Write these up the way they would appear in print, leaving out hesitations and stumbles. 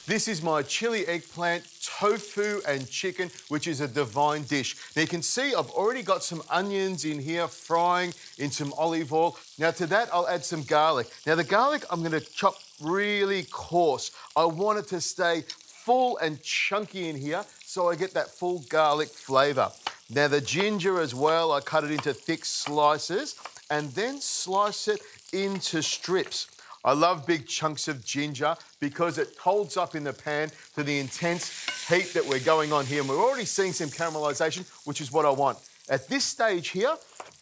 This is my chili eggplant, tofu and chicken, which is a divine dish. Now you can see I've already got some onions in here frying in some olive oil. Now to that I'll add some garlic. Now the garlic I'm going to chop really coarse. I want it to stay full and chunky in here so I get that full garlic flavour. Now the ginger as well, I cut it into thick slices and then slice it into strips. I love big chunks of ginger because it holds up in the pan to the intense heat that we're going on here. And we're already seeing some caramelisation, which is what I want. At this stage here,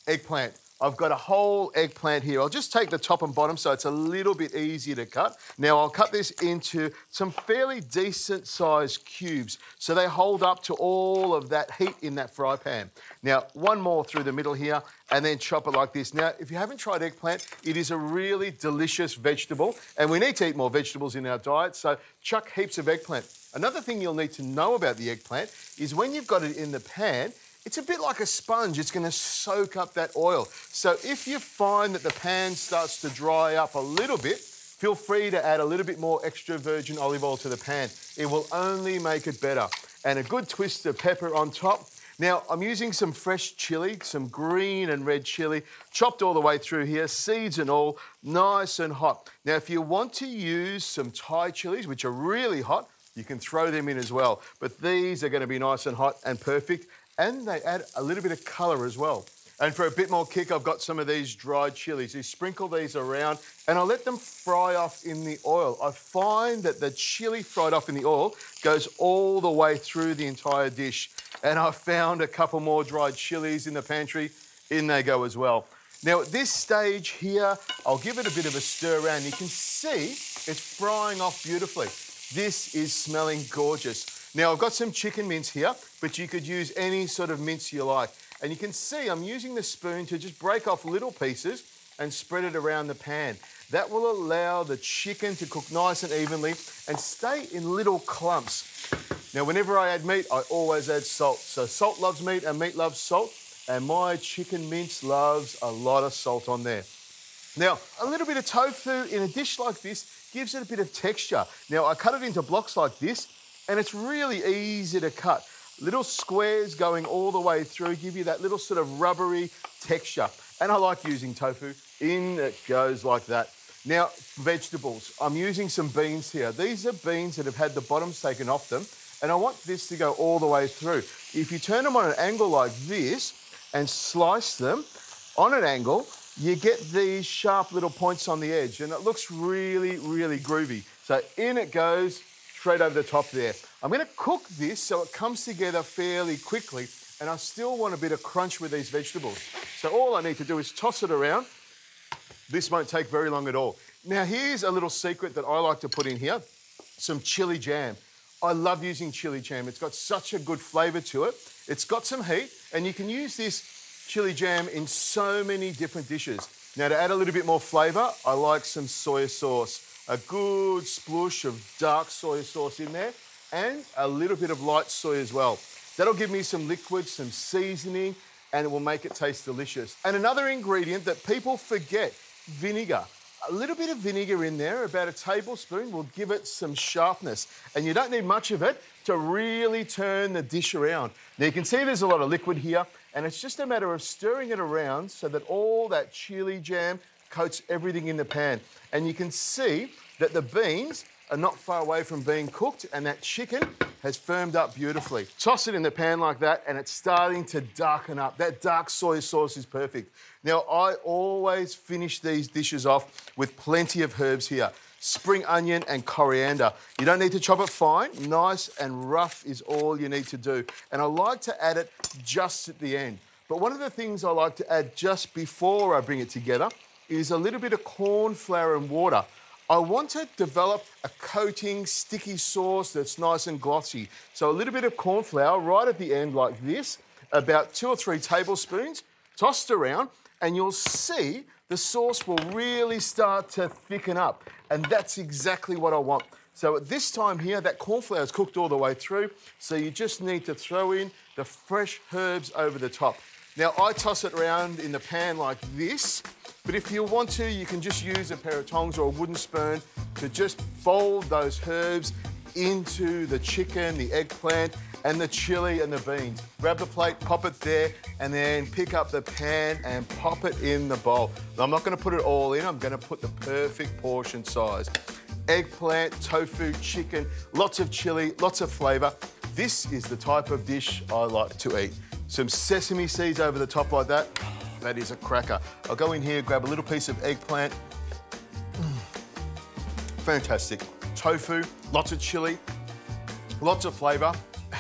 eggplant. I've got a whole eggplant here. I'll just take the top and bottom so it's a little bit easier to cut. Now I'll cut this into some fairly decent sized cubes so they hold up to all of that heat in that fry pan. Now one more through the middle here and then chop it like this. Now if you haven't tried eggplant, it is a really delicious vegetable and we need to eat more vegetables in our diet, so chuck heaps of eggplant. Another thing you'll need to know about the eggplant is when you've got it in the pan, it's a bit like a sponge. It's going to soak up that oil. So if you find that the pan starts to dry up a little bit, feel free to add a little bit more extra virgin olive oil to the pan. It will only make it better. And a good twist of pepper on top. Now, I'm using some fresh chilli, some green and red chilli, chopped all the way through here, seeds and all, nice and hot. Now, if you want to use some Thai chilies, which are really hot, you can throw them in as well. But these are going to be nice and hot and perfect. And they add a little bit of colour as well. And for a bit more kick, I've got some of these dried chilies. You sprinkle these around and I'll let them fry off in the oil. I find that the chilli fried off in the oil goes all the way through the entire dish. And I found a couple more dried chilies in the pantry. In they go as well. Now at this stage here, I'll give it a bit of a stir around. You can see it's frying off beautifully. This is smelling gorgeous. Now, I've got some chicken mince here, but you could use any sort of mince you like. And you can see I'm using the spoon to just break off little pieces and spread it around the pan. That will allow the chicken to cook nice and evenly and stay in little clumps. Now, whenever I add meat, I always add salt. So salt loves meat and meat loves salt, and my chicken mince loves a lot of salt on there. Now, a little bit of tofu in a dish like this gives it a bit of texture. Now, I cut it into blocks like this, and it's really easy to cut. Little squares going all the way through give you that little sort of rubbery texture. And I like using tofu. In it goes like that. Now, vegetables. I'm using some beans here. These are beans that have had the bottoms taken off them, and I want this to go all the way through. If you turn them on an angle like this and slice them on an angle, you get these sharp little points on the edge, and it looks really, really groovy. So in it goes, straight over the top there. I'm going to cook this so it comes together fairly quickly, and I still want a bit of crunch with these vegetables. So all I need to do is toss it around. This won't take very long at all. Now here's a little secret that I like to put in here, some chili jam. I love using chili jam. It's got such a good flavour to it. It's got some heat, and you can use this chili jam in so many different dishes. Now to add a little bit more flavour, I like some soy sauce. A good sploosh of dark soy sauce in there and a little bit of light soy as well. That'll give me some liquid, some seasoning, and it will make it taste delicious. And another ingredient that people forget, vinegar. A little bit of vinegar in there, about a tablespoon, will give it some sharpness. And you don't need much of it to really turn the dish around. Now you can see there's a lot of liquid here, and it's just a matter of stirring it around so that all that chili jam coats everything in the pan. And you can see that the beans are not far away from being cooked, and that chicken has firmed up beautifully. Toss it in the pan like that, and it's starting to darken up. That dark soy sauce is perfect. Now, I always finish these dishes off with plenty of herbs here. Spring onion and coriander. You don't need to chop it fine. Nice and rough is all you need to do. And I like to add it just at the end. But one of the things I like to add just before I bring it together is a little bit of corn flour and water. I want to develop a coating, sticky sauce that's nice and glossy. So a little bit of corn flour right at the end like this, about 2 or 3 tablespoons, tossed around, and you'll see the sauce will really start to thicken up. And that's exactly what I want. So at this time here, that corn flour is cooked all the way through, so you just need to throw in the fresh herbs over the top. Now, I toss it around in the pan like this, but if you want to, you can just use a pair of tongs or a wooden spoon to just fold those herbs into the chicken, the eggplant, and the chili and the beans. Grab the plate, pop it there, and then pick up the pan and pop it in the bowl. Now, I'm not gonna put it all in, I'm gonna put the perfect portion size. Eggplant, tofu, chicken, lots of chili, lots of flavour. This is the type of dish I like to eat. Some sesame seeds over the top like that. That is a cracker. I'll go in here, grab a little piece of eggplant. Fantastic. Tofu, lots of chili, lots of flavour,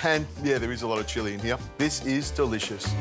and yeah, there is a lot of chili in here. This is delicious.